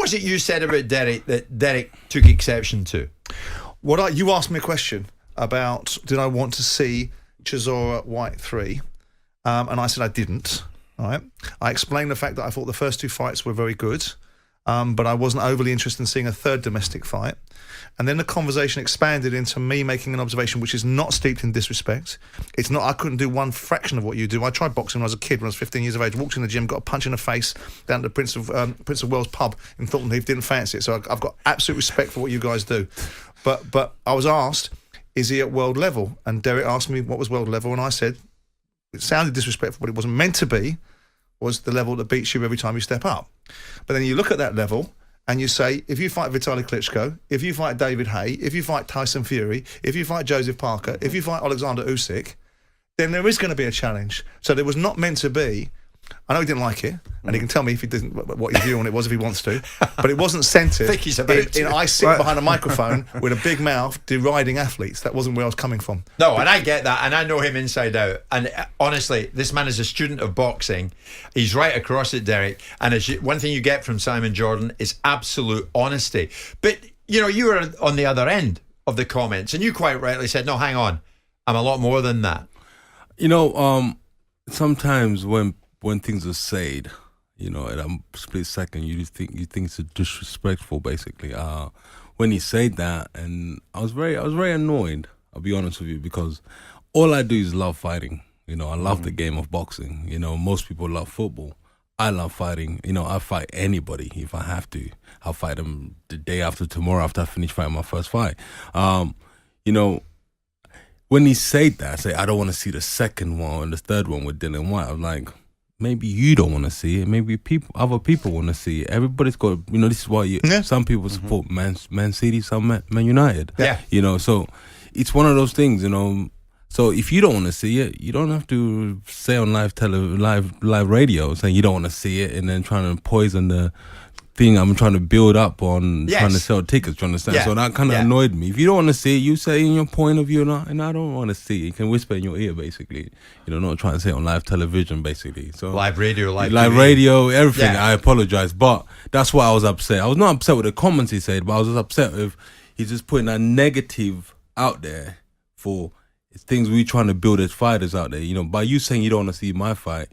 was it you said about Derek that Derek took exception to? You asked me a question about did I want to see Chisora White 3, and I said I didn't. All right, I explained the fact that I thought the first 2 fights were very good, but I wasn't overly interested in seeing a third domestic fight. And then the conversation expanded into me making an observation which is not steeped in disrespect. It's not, I couldn't do one fraction of what you do. I tried boxing when I was a kid, when I was 15 years of age, walked in the gym, got a punch in the face down at the Prince of Wales pub in Thornton Heath, didn't fancy it. So I've got absolute respect for what you guys do. But I was asked, is he at world level? And Derek asked me what was world level, and I said, it sounded disrespectful, but it wasn't meant to be, was the level that beats you every time you step up. But then you look at that level, and you say, if you fight Vitaly Klitschko, if you fight David Haye, if you fight Tyson Fury, if you fight Joseph Parker, if you fight Alexander Usyk, then there is going to be a challenge. So there was not meant to be. I know he didn't like it, and he can tell me if he didn't what his view on it was if he wants to. But it wasn't centred. I think he's about to. I sit behind a microphone with a big mouth deriding athletes. That wasn't where I was coming from. No, and I get that, and I know him inside out. And honestly, this man is a student of boxing. He's right across it, Derek. And one thing you get from Simon Jordan is absolute honesty. But you were on the other end of the comments, and you quite rightly said, "No, hang on, I'm a lot more than that." Sometimes when things are said, in a split second, you think it's disrespectful. Basically, when he said that, and I was very annoyed. I'll be honest with you, because all I do is love fighting. I love the game of boxing. Most people love football. I love fighting. I fight anybody if I have to. I'll fight them the day after tomorrow after I finish fighting my first fight. When he said that, I say I don't want to see the second one and the third one with Dylan White. I'm like, maybe you don't want to see it. Maybe other people want to see it. Everybody's got, this is why some people support Man City, some Man United. Yeah. So it's one of those things, So if you don't want to see it, you don't have to say on live radio saying you don't want to see it and then trying to poison the thing I'm trying to build up on, trying to sell tickets, you understand? Yeah. So that kind of annoyed me. If you don't want to see it, you say in your point of view, and I don't want to see it. You can whisper in your ear, basically. Not trying to say it on live television, basically. So live radio, live TV. Radio, everything. Yeah. I apologize, but that's why I was upset. I was not upset with the comments he said, but I was just upset with he's just putting that negative out there for things we trying to build as fighters out there. By you saying you don't want to see my fight,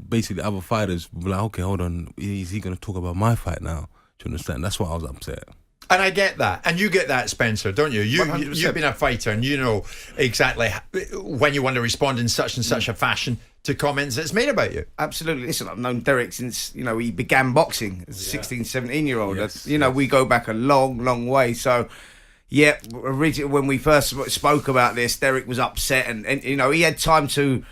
basically other fighters will be like, okay, hold on, is he going to talk about my fight now? Do you understand? That's why I was upset. And I get that. And you get that, Spencer, don't you? You've been a fighter, and you know exactly when you want to respond in such and such a fashion to comments that's made about you. Absolutely. Listen, I've known Derek since, he began boxing as a 16, 17-year-old. Yes, we go back a long, long way. So, yeah, originally when we first spoke about this, Derek was upset and he had time to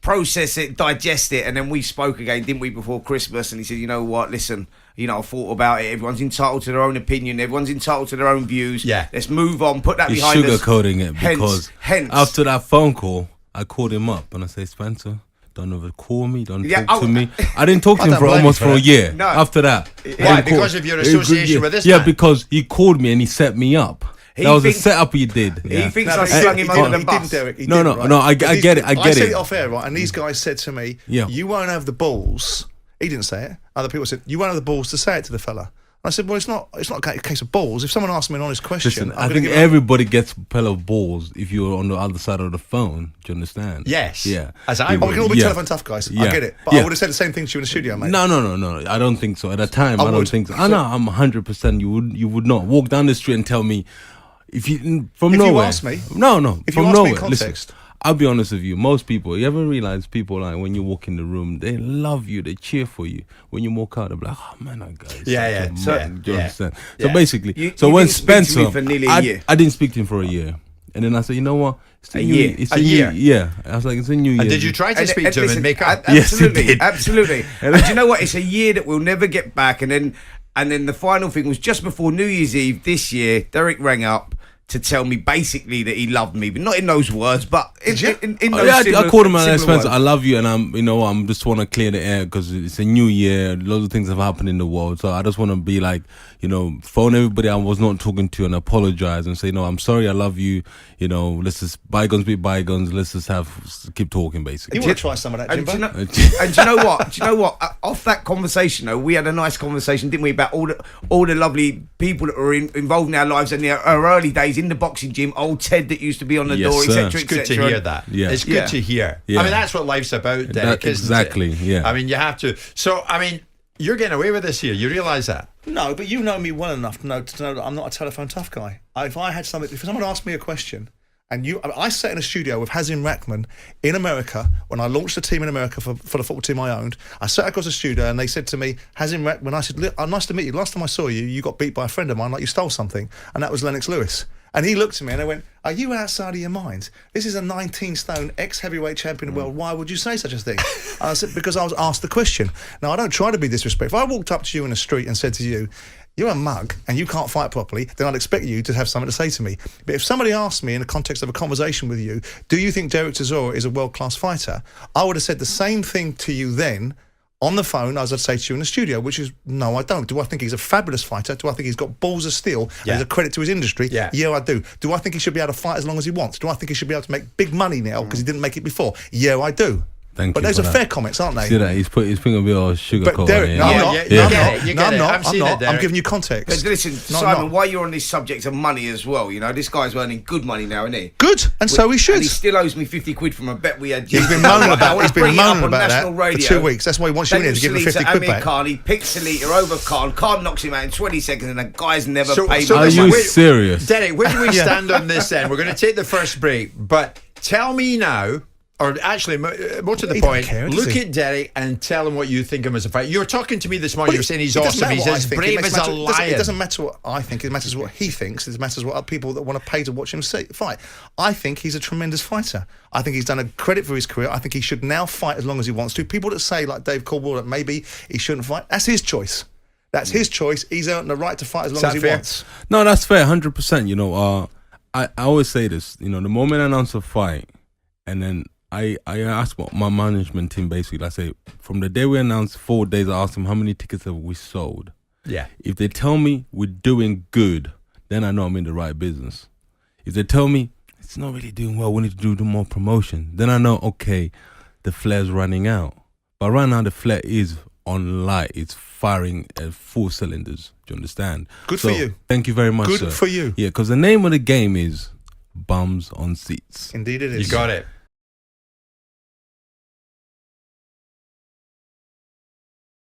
process it, digest it, and then we spoke again, didn't we, before Christmas? And he said, you know what, listen, I thought about it. Everyone's entitled to their own opinion. Everyone's entitled to their own views. Yeah. Let's move on. Put that He's behind us. sugarcoating it because hence, after that phone call, I called him up and I said, Spencer, don't ever call me, don't talk to me. I didn't talk to him for almost a year. No. After that. Why? Because of your association with this man? Yeah, because he called me and he set me up. That was a setup he did. He thinks I slung him under the bus. Derek. No, I get it. I said it off air, right? And these guys said to me, you won't have the balls. He didn't say it. Other people said, you won't have the balls to say it to the fella. I said, well, it's not a case of balls. If someone asks me an honest question, listen, I think everybody gets a pair of balls if you're on the other side of the phone. Do you understand? Yes. Yeah. As I would. we can all be telephone tough guys. I get it. But I would have said the same thing to you in the studio, mate. No. I don't think so. At the time, I don't think so. I know. I'm 100%. You would not walk down the street and tell me if you nowhere. You ask me. No. If from you ask nowhere. me in context. Listen, I'll be honest with you. Most people, you ever realize people like when you walk in the room, they love you, they cheer for you. When you walk out, they're like, "Oh man, that guy." Do you understand? So basically, you when didn't speak to Spencer, me for nearly a year. I didn't speak to him for a year, and then I said, you know what? It's a year. It's A year. Yeah, I was like, it's a new year. And did you try to speak to him and make up? Absolutely, Yes, he did. absolutely. And do you know what? It's a year that we'll never get back. And then the final thing was just before New Year's Eve this year. Derek rang up to tell me basically that he loved me, but not in those words, but in those Yeah, similar, I called him my similar best friends. words. I love you, and I'm just want to clear the air because it's a new year. Loads of things have happened in the world, so I just want to be like, phone everybody I was not talking to and apologize and say, no, I'm sorry, I love you. Let's just bygones be bygones. Let's just keep talking, basically. You want to try some of that, And Jimbo? do you know what? Do you know what? Off that conversation, though, we had a nice conversation, didn't we, about all the lovely people that were involved in our lives in our early days in the boxing gym. Old Ted that used to be on the Yes, door, sir. etc. It's good to hear that. Yeah. It's good to hear. Yeah. I mean, that's what life's about, Derek, isn't exactly, it? yeah. I mean, you have to. So, I mean, you're getting away with this here. You realise that? No, but you know me well enough to know that I'm not a telephone tough guy. If someone asked me a question, I sat in a studio with Hazim Rahman in America when I launched a team in America for the football team I owned. I sat across the studio and they said to me, Hazim Rahman, I said, nice to meet you. Last time I saw you, you got beat by a friend of mine like you stole something. And that was Lennox Lewis. And he looked at me and I went, are you outside of your mind? This is a 19-stone ex-heavyweight champion of the world. Why would you say such a thing? I said, because I was asked the question. Now, I don't try to be disrespectful. If I walked up to you in the street and said to you, you're a mug and you can't fight properly, then I'd expect you to have something to say to me. But if somebody asked me in the context of a conversation with you, do you think Derek Chisora is a world-class fighter? I would have said the same thing to you then on the phone as I'd say to you in the studio, which is, no, I don't. Do I think he's a fabulous fighter? Do I think he's got balls of steel and he's a credit to his industry? Yeah, I do. Do I think he should be able to fight as long as he wants? Do I think he should be able to make big money now because he didn't make it before? Yeah, I do. Thank but you those for are that. fair comments, aren't they? See that? He's putting a bit of sugar But coat Derek, on it. no, I'm not. Yeah, No, you I'm get not. it, you No, get I'm it. not. I've seen I'm it, not. Derek. I'm giving you context. But listen, No, Simon, no. while you're on this subject of money as well, this guy's earning good money now, isn't he? Good, and so he should. And he still owes me 50 quid from a bet we had. He's been moaning about. He's been bring it up moaning on about national that for radio. 2 weeks. That's why he wants you in to give him 50 quid Amir back. Khan, he picks Salita over Khan. Khan knocks him out in 20 seconds, and the guy's never paid. Are me. you serious? Derek, where do we stand on this then? We're going to take the first break, but tell me now, or actually, more to the He don't point, care, does look he? at Derek and tell him what you think of him as a fighter. You were talking to me this morning, you were saying he's It doesn't awesome, matter he's what I as think. brave It as matter- a lion. It doesn't matter what I think, it matters what he thinks, it matters what other people that want to pay to watch him fight. I think he's a tremendous fighter. I think he's done a credit for his career. I think he should now fight as long as he wants to. People that say, like Dave Caldwell, that maybe he shouldn't fight, that's his choice. That's his choice. He's earned the right to fight as long as he fair? wants. No, that's fair, 100%. I always say this. The moment I announce a fight, and then I ask my management team basically. I say from the day we announced 4 days, I ask them how many tickets have we sold. Yeah. If they tell me we're doing good, then I know I'm in the right business. If they tell me it's not really doing well, we need to do more promotion, then I know, okay, the flare's running out. But right now the flare is on light. It's firing at full cylinders. Do you understand? Good for you. Thank you very much, Good sir. for you. Yeah, because the name of the game is bums on seats. Indeed it is. You got it.